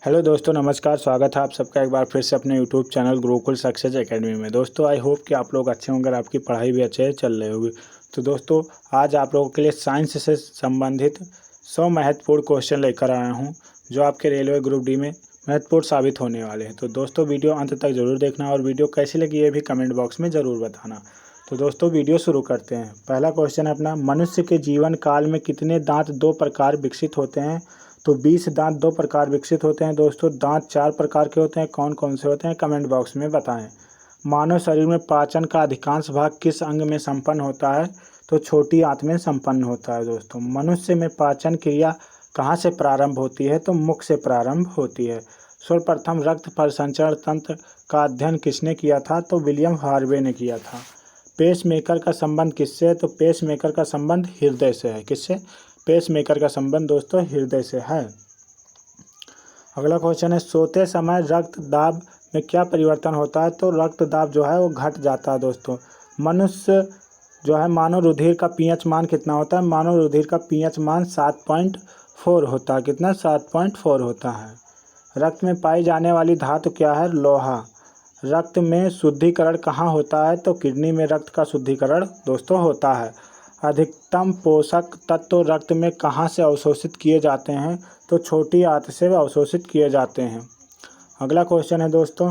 Hello दोस्तों, नमस्कार। स्वागत है आप सबका एक बार फिर से अपने YouTube channel Gurukul success academy में। दोस्तों, आई होप कि आप लोग अच्छे होंगे और आपकी पढ़ाई भी अच्छे चल रही होगी। तो दोस्तों, आज आप लोगों के लिए साइंस से संबंधित 100 महत्वपूर्ण क्वेश्चन लेकर आया हूं, जो आपके रेलवे ग्रुप डी में महत्वपूर्ण साबित होने वाले हैं। तो दोस्तों, वीडियो अंत तक जरूर देखना और वीडियो कैसी लगी ये भी कमेंट बॉक्स में ज़रूर बताना। तो दोस्तों, वीडियो शुरू करते हैं। पहला क्वेश्चन है अपना, मनुष्य के जीवन काल में कितने दांत दो प्रकार विकसित होते हैं? तो 20 दांत दो प्रकार विकसित होते हैं। दोस्तों, दांत 4 प्रकार के होते हैं। कौन कौन से होते हैं कमेंट बॉक्स में बताएं। मानव शरीर में पाचन का अधिकांश भाग किस अंग में संपन्न होता है? तो छोटी आंत में संपन्न होता है। दोस्तों, मनुष्य में पाचन क्रिया कहाँ से प्रारंभ होती है? तो मुख से प्रारंभ होती है। सर्वप्रथम रक्त परिसंचरण तंत्र का अध्ययन किसने किया था? तो विलियम हार्वे ने किया था। पेसमेकर का संबंध किससे है? तो पेसमेकर का संबंध हृदय से है। किससे? पेसमेकर का संबंध दोस्तों हृदय से है। अगला क्वेश्चन है, सोते समय रक्त दाब में क्या परिवर्तन होता है? तो रक्त दाब जो है वो घट जाता है। दोस्तों, मनुष्य जो है मानव रुधिर का पीएच मान कितना होता है? मानव रुधिर का पीएच मान 7.4 होता है। कितना? 7.4 होता है। रक्त में पाई जाने वाली धातु क्या है? लोहा। रक्त में शुद्धिकरण कहाँ होता है? तो किडनी में रक्त का शुद्धिकरण दोस्तों होता है। अधिकतम पोषक तत्व रक्त में कहाँ से अवशोषित किए जाते हैं? तो छोटी आंत से अवशोषित किए जाते हैं। अगला क्वेश्चन है दोस्तों,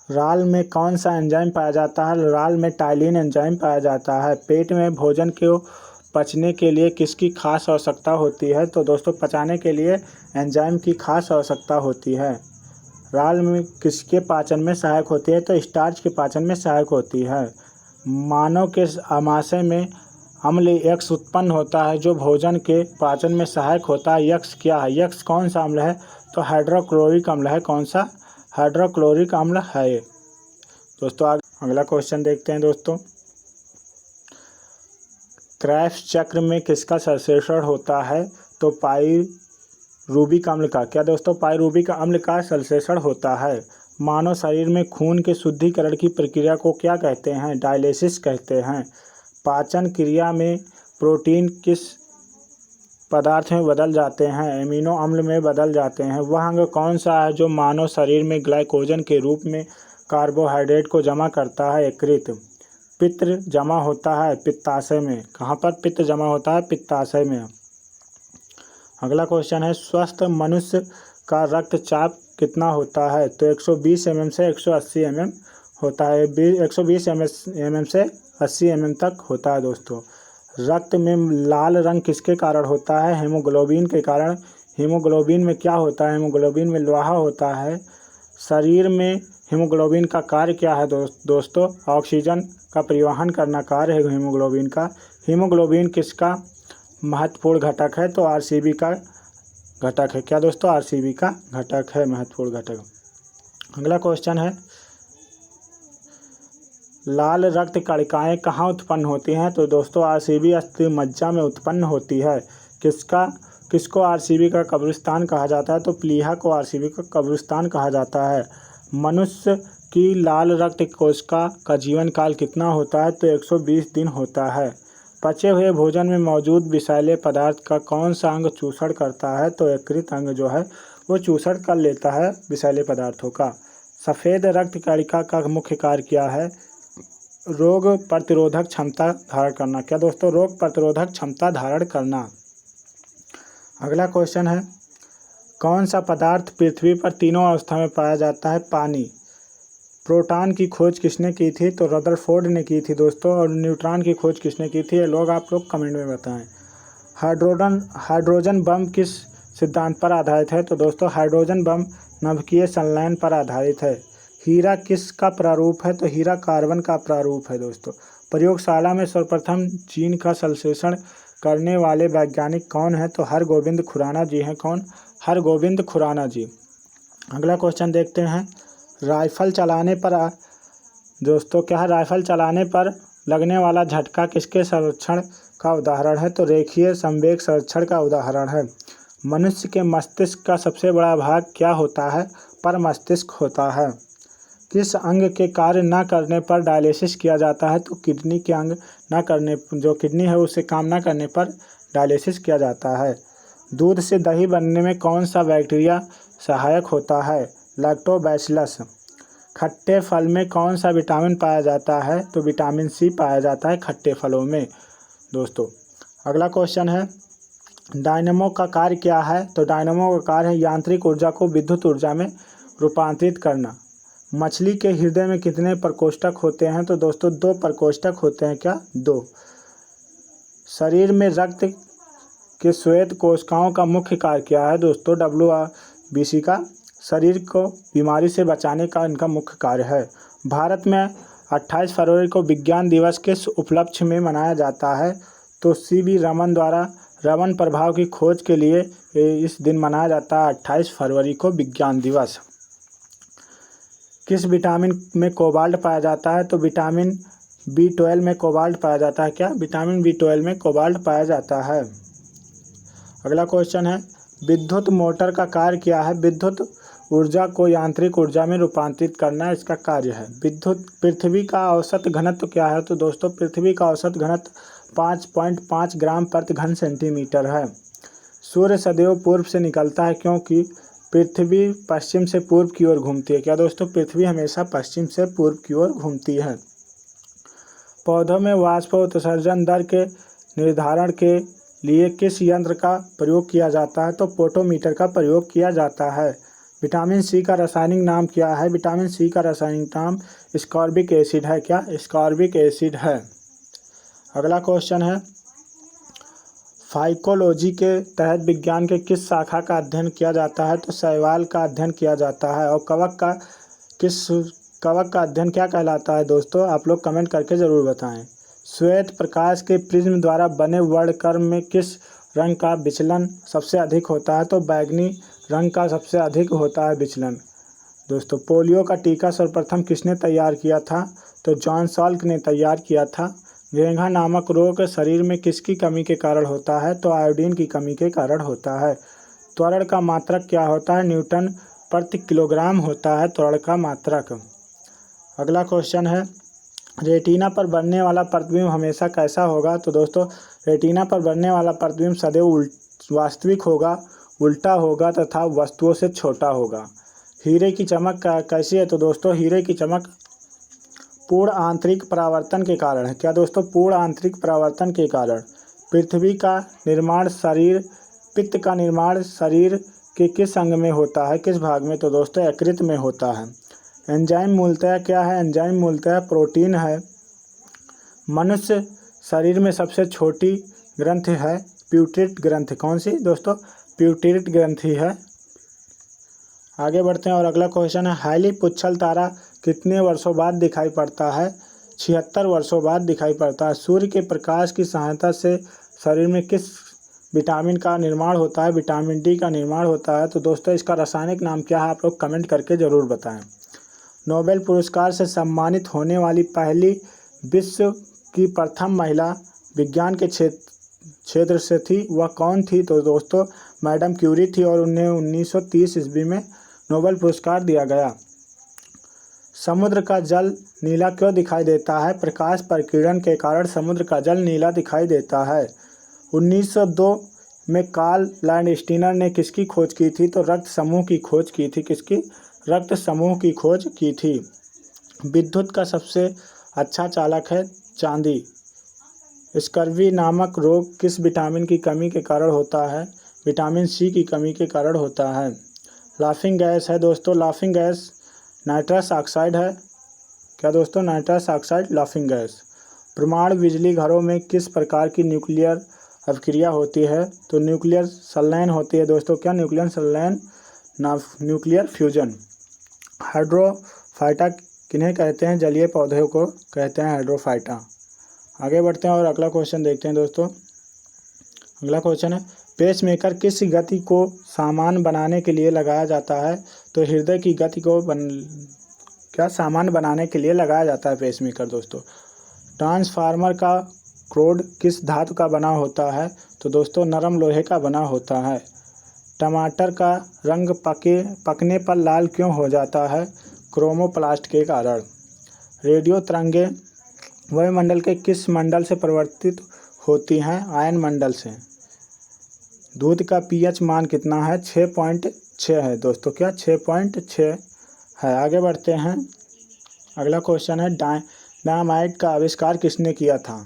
राल में कौन सा एंजाइम पाया जाता है? राल में टाइलिन एंजाइम पाया जाता है। पेट में भोजन को पचने के लिए किसकी खास आवश्यकता होती है? तो दोस्तों, पचाने के लिए एंजाइम की खास आवश्यकता होती है। राल में किसके पाचन में सहायक होती है? तो स्टार्च के पाचन में सहायक होती है। मानव के आमाशय में अम्ल यक्स उत्पन्न होता है, जो भोजन के पाचन में सहायक होता है। यक्स क्या है? यक्स कौन सा अम्ल है? तो हाइड्रोक्लोरिक अम्ल है। कौन सा? हाइड्रोक्लोरिक अम्ल है। दोस्तों, अगला क्वेश्चन देखते हैं दोस्तों, क्रेब्स चक्र में किसका संश्लेषण होता है? तो पाइरूबिक अम्ल का। क्या दोस्तों? पाइरूबिक अम्ल का संश्लेषण होता है। मानव शरीर में खून के शुद्धिकरण की प्रक्रिया को क्या कहते हैं? डायलिसिस कहते हैं। पाचन क्रिया में प्रोटीन किस पदार्थ में बदल जाते हैं? एमिनो अम्ल में बदल जाते हैं। वह अंग कौन सा है जो मानव शरीर में ग्लाइकोजन के रूप में कार्बोहाइड्रेट को जमा करता है? यकृत। पित्त जमा होता है पित्ताशय में। कहाँ पर पित्त जमा होता है? पित्ताशय में। अगला क्वेश्चन है, स्वस्थ मनुष्य का रक्तचाप कितना होता है? तो 120 mm से 180 mm होता है। 120 mm से 80 mm तक होता है। दोस्तों, रक्त में लाल रंग किसके कारण होता है? हीमोग्लोबिन के कारण। हीमोग्लोबिन में क्या होता है? हीमोग्लोबिन में लोहा होता है। शरीर में हीमोग्लोबिन का कार्य क्या है? दोस्तों, ऑक्सीजन का परिवहन करना कार्य है हीमोग्लोबिन का। हीमोग्लोबिन किसका महत्वपूर्ण घटक है? तो आरसीबी का घटक है। क्या दोस्तों? आरसीबी का घटक है, महत्वपूर्ण घटक। अगला क्वेश्चन है, लाल रक्त कणिकाएं कहाँ उत्पन्न होती हैं? तो दोस्तों, आरसीबी अस्थि मज्जा में उत्पन्न होती है। किसको आरसीबी का कब्रिस्तान कहा जाता है? तो प्लीहा को आरसीबी का कब्रिस्तान कहा जाता है। मनुष्य की लाल रक्त कोशिका का जीवन काल कितना होता है? तो 120 दिन होता है। पचे हुए भोजन में मौजूद विषैले पदार्थ का कौन सा अंग चूषण करता है? तो यकृत अंग जो है वो चूषण कर लेता है विषैले पदार्थों का। सफ़ेद रक्त कणिका का मुख्य कार्य क्या है? रोग प्रतिरोधक क्षमता धारण करना। क्या दोस्तों? रोग प्रतिरोधक क्षमता धारण करना। अगला क्वेश्चन है, कौन सा पदार्थ पृथ्वी पर तीनों अवस्था में पाया जाता है? पानी। प्रोटॉन की खोज किसने की थी? तो रदरफोर्ड ने की थी दोस्तों। और न्यूट्रॉन की खोज किसने की थी? ये लोग आप लोग कमेंट में बताएं। हाइड्रोजन बम किस सिद्धांत पर आधारित है? तो दोस्तों, हाइड्रोजन बम नाभिकीय संलयन पर आधारित है। हीरा किसका प्रारूप है? तो हीरा कार्बन का प्रारूप है। दोस्तों, प्रयोगशाला में सर्वप्रथम जीन का संश्लेषण करने वाले वैज्ञानिक कौन है? तो हरगोविंद खुराना जी हैं। कौन? हरगोविंद खुराना जी। अगला क्वेश्चन देखते हैं, राइफल चलाने पर दोस्तों क्या है? राइफल चलाने पर लगने वाला झटका किसके संरक्षण का उदाहरण है? तो रेखीय संवेग संरक्षण का उदाहरण है। मनुष्य के मस्तिष्क का सबसे बड़ा भाग क्या होता है? पर मस्तिष्क होता है। किस अंग के कार्य न करने पर डायलिसिस किया जाता है? तो किडनी के अंग न करने, जो किडनी है उससे काम न करने पर डायलिसिस किया जाता है। दूध से दही बनने में कौन सा बैक्टीरिया सहायक होता है? लैक्टोबैसिलस। खट्टे फल में कौन सा विटामिन पाया जाता है? तो विटामिन सी पाया जाता है खट्टे फलों में। दोस्तों अगला क्वेश्चन है, डायनेमो का कार्य क्या है? तो डायनेमो का कार्य है यांत्रिक ऊर्जा को विद्युत ऊर्जा में रूपांतरित करना। मछली के हृदय में कितने प्रकोष्ठक होते हैं? तो दोस्तों 2 प्रकोष्ठक होते हैं। क्या? 2। शरीर में रक्त के श्वेत कोशिकाओं का मुख्य कार्य क्या है? दोस्तों WBC का शरीर को बीमारी से बचाने का इनका मुख्य कार्य है। भारत में 28 फरवरी को विज्ञान दिवस किस उपलक्ष्य में मनाया जाता है? तो CV रमन द्वारा रमन प्रभाव की खोज के लिए इस दिन मनाया जाता है 28 फरवरी को विज्ञान दिवस। किस विटामिन में कोबाल्ट पाया जाता है? तो विटामिन B12 में कोबाल्ट पाया जाता है। क्या? विटामिन B12 में कोबाल्ट पाया जाता है। अगला क्वेश्चन है, विद्युत मोटर का कार्य क्या है? विद्युत ऊर्जा को यांत्रिक ऊर्जा में रूपांतरित करना इसका कार्य है। पृथ्वी का औसत घनत्व क्या है? तो दोस्तों पृथ्वी का औसत घनत्व 5.5 ग्राम प्रति घन सेंटीमीटर है। सूर्य सदैव पूर्व से निकलता है क्योंकि पृथ्वी पश्चिम से पूर्व की ओर घूमती है। क्या दोस्तों? पृथ्वी हमेशा पश्चिम से पूर्व की ओर घूमती है। पौधों में वाष्प उत्सर्जन दर के निर्धारण के लिए किस यंत्र का प्रयोग किया जाता है? तो पोटोमीटर का प्रयोग किया जाता है। विटामिन सी का रासायनिक नाम क्या है? विटामिन सी का रासायनिक नाम स्कॉर्बिक एसिड है। क्या? स्कॉर्बिक एसिड है। अगला क्वेश्चन है, फाइकोलॉजी के तहत विज्ञान के किस शाखा का अध्ययन किया जाता है? तो शैवाल का अध्ययन किया जाता है। और कवक का अध्ययन क्या कहलाता है? दोस्तों आप लोग कमेंट करके ज़रूर बताएं। श्वेत प्रकाश के प्रिज्म द्वारा बने वर्णक्रम में किस रंग का विचलन सबसे अधिक होता है? तो बैंगनी रंग का सबसे अधिक होता है विचलन। दोस्तों पोलियो का टीका सर्वप्रथम किसने तैयार किया था? तो जॉन साल्क ने तैयार किया था। घेंघा नामक रोग शरीर में किसकी कमी के कारण होता है? तो आयोडीन की कमी के कारण होता है। त्वरण का मात्रक क्या होता है? न्यूटन प्रति किलोग्राम होता है त्वरण का मात्रक। अगला क्वेश्चन है, रेटिना पर बनने वाला प्रतिबिंब हमेशा कैसा होगा? तो दोस्तों रेटिना पर बनने वाला प्रतिबिंब सदैव वास्तविक होगा, उल्टा होगा तथा वस्तुओं से छोटा होगा। हीरे की चमक कैसी है? तो दोस्तों हीरे की चमक पूर्ण आंतरिक परावर्तन के कारण है। क्या दोस्तों? पूर्ण आंतरिक परावर्तन के कारण। पृथ्वी का निर्माण शरीर पित्त का निर्माण शरीर के किस अंग में होता है? किस भाग में? तो दोस्तों यकृत में होता है। एंजाइम मूलतः क्या है? एंजाइम मूलतः प्रोटीन है। मनुष्य शरीर में सबसे छोटी ग्रंथि है प्यूटरेट ग्रंथि। कौन सी? दोस्तों प्यूटरेट ग्रंथि है। आगे बढ़ते हैं और अगला क्वेश्चन है, हाईली पुच्छल तारा कितने वर्षों बाद दिखाई पड़ता है? 76 वर्षों बाद दिखाई पड़ता है। सूर्य के प्रकाश की सहायता से शरीर में किस विटामिन का निर्माण होता है? विटामिन डी का निर्माण होता है। तो दोस्तों इसका रासायनिक नाम क्या है? आप लोग कमेंट करके ज़रूर बताएं। नोबेल पुरस्कार से सम्मानित होने वाली पहली विश्व की प्रथम महिला विज्ञान के क्षेत्र से थी, वह कौन थी? तो दोस्तों मैडम क्यूरी थी और उन्हें 1930 ईस्वी में नोबेल पुरस्कार दिया गया। समुद्र का जल नीला क्यों दिखाई देता है? प्रकाश परिकिरण के कारण समुद्र का जल नीला दिखाई देता है। 1902 में कार्ल लैंडस्टीनर ने किसकी खोज की थी? तो रक्त समूह की खोज की थी। किसकी? रक्त समूह की खोज की थी। विद्युत का सबसे अच्छा चालक है चांदी। स्कर्वी नामक रोग किस विटामिन की कमी के कारण होता है? विटामिन सी की कमी के कारण होता है। लाफिंग गैस है दोस्तों, लाफिंग गैस नाइट्रस ऑक्साइड है। क्या दोस्तों? Nitrous oxide laughing gas. परमाणु बिजली घरों में किस प्रकार की न्यूक्लियर अभिक्रिया होती है? तो न्यूक्लियर संलयन होती है दोस्तों। क्या? न्यूक्लियर संलयन न्यूक्लियर फ्यूजन। हाइड्रोफाइटा किन्हें कहते हैं? जलीय पौधों को कहते हैं हाइड्रोफाइटा। आगे बढ़ते हैं और अगला क्वेश्चन देखते हैं दोस्तों। अगला क्वेश्चन है, पेसमेकर किस गति को सामान्य बनाने के लिए लगाया जाता है? तो हृदय की गति को सामान्य बनाने के लिए लगाया जाता है पेसमेकर दोस्तों। ट्रांसफार्मर का क्रोड किस धातु का बना होता है? तो दोस्तों नरम लोहे का बना होता है। टमाटर का रंग पकने पर लाल क्यों हो जाता है? क्रोमोप्लास्ट के कारण। रेडियो तरंगें वायुमंडल के किस मंडल से परिवर्तित होती हैं? आयन मंडल से। दूध का पीएच मान कितना है? 6.6 है दोस्तों। क्या? 6.6 है। आगे बढ़ते हैं। अगला क्वेश्चन है डायनामाइट का आविष्कार किसने किया था?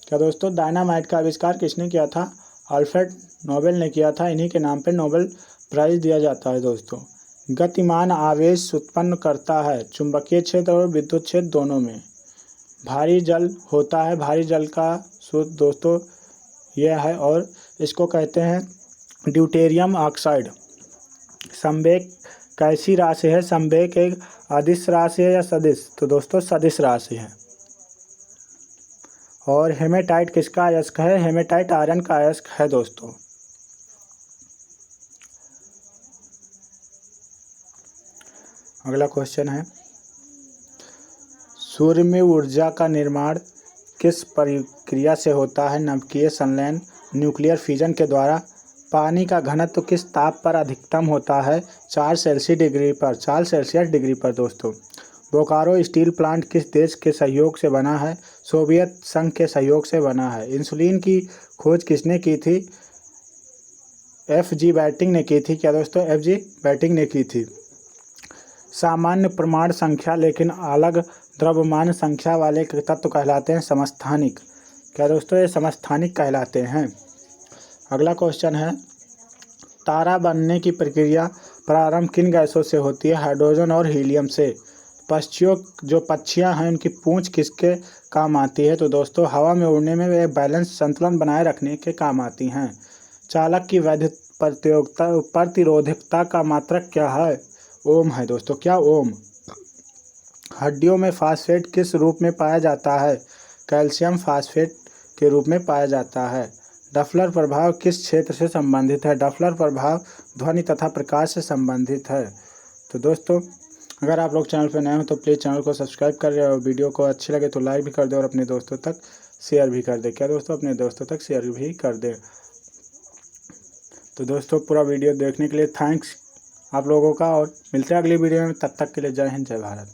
क्या दोस्तों? डायनामाइट का आविष्कार किसने किया था? अल्फ्रेड नोबेल ने किया था। इन्हीं के नाम पे नोबेल प्राइज दिया जाता है दोस्तों। गतिमान आवेश उत्पन्न करता है चुंबकीय क्षेत्र और विद्युत क्षेत्र दोनों में। भारी जल होता है। भारी जल का सूत्र दोस्तों यह है और इसको कहते हैं ड्यूटेरियम ऑक्साइड। संवेग कैसी राशि है? संवेग एक अदिश राशि है या सदिश? तो दोस्तों सदिश राशि है। और हेमेटाइट किसका अयस्क है? हेमेटाइट आयरन का अयस्क है दोस्तों। अगला क्वेश्चन है, सूर्य में ऊर्जा का निर्माण किस प्रक्रिया से होता है? नाभिकीय संलयन, न्यूक्लियर फिजन के द्वारा। पानी का घनत्व किस ताप पर अधिकतम होता है? 4 सेल्सियस डिग्री पर दोस्तों। बोकारो स्टील प्लांट किस देश के सहयोग से बना है? सोवियत संघ के सहयोग से बना है। इंसुलिन की खोज किसने की थी? F.G. बैटिंग ने की थी। क्या दोस्तों? F.G. बैटिंग ने की थी। सामान्य प्रमाण संख्या लेकिन अलग द्रव्यमान संख्या वाले तत्व कहलाते हैं समस्थानिक। क्या दोस्तों? ये समस्थानिक कहलाते हैं। अगला क्वेश्चन है, तारा बनने की प्रक्रिया प्रारंभ किन गैसों से होती है? हाइड्रोजन और हीलियम से। पक्षियां हैं उनकी पूंछ किसके काम आती है? तो दोस्तों हवा में उड़ने में वे बैलेंस संतुलन बनाए रखने के काम आती हैं। चालक की वैध प्रतिरोधकता का मात्रक क्या है? ओम है दोस्तों। क्या? ओम। हड्डियों में फास्फेट किस रूप में पाया जाता है? कैल्शियम फास्फेट के रूप में पाया जाता है। डफलर प्रभाव किस क्षेत्र से संबंधित है? डफलर प्रभाव ध्वनि तथा प्रकाश से संबंधित है। तो दोस्तों अगर आप लोग चैनल पर नए हो तो प्लीज़ चैनल को सब्सक्राइब कर दें और वीडियो को अच्छी लगे तो लाइक भी कर दें और अपने दोस्तों तक शेयर भी कर दें। क्या दोस्तों? अपने दोस्तों तक शेयर भी कर दें। तो दोस्तों पूरा वीडियो देखने के लिए थैंक्स आप लोगों का और मिलते हैं अगली वीडियो में। तब तक के लिए जय हिंद, जय भारत।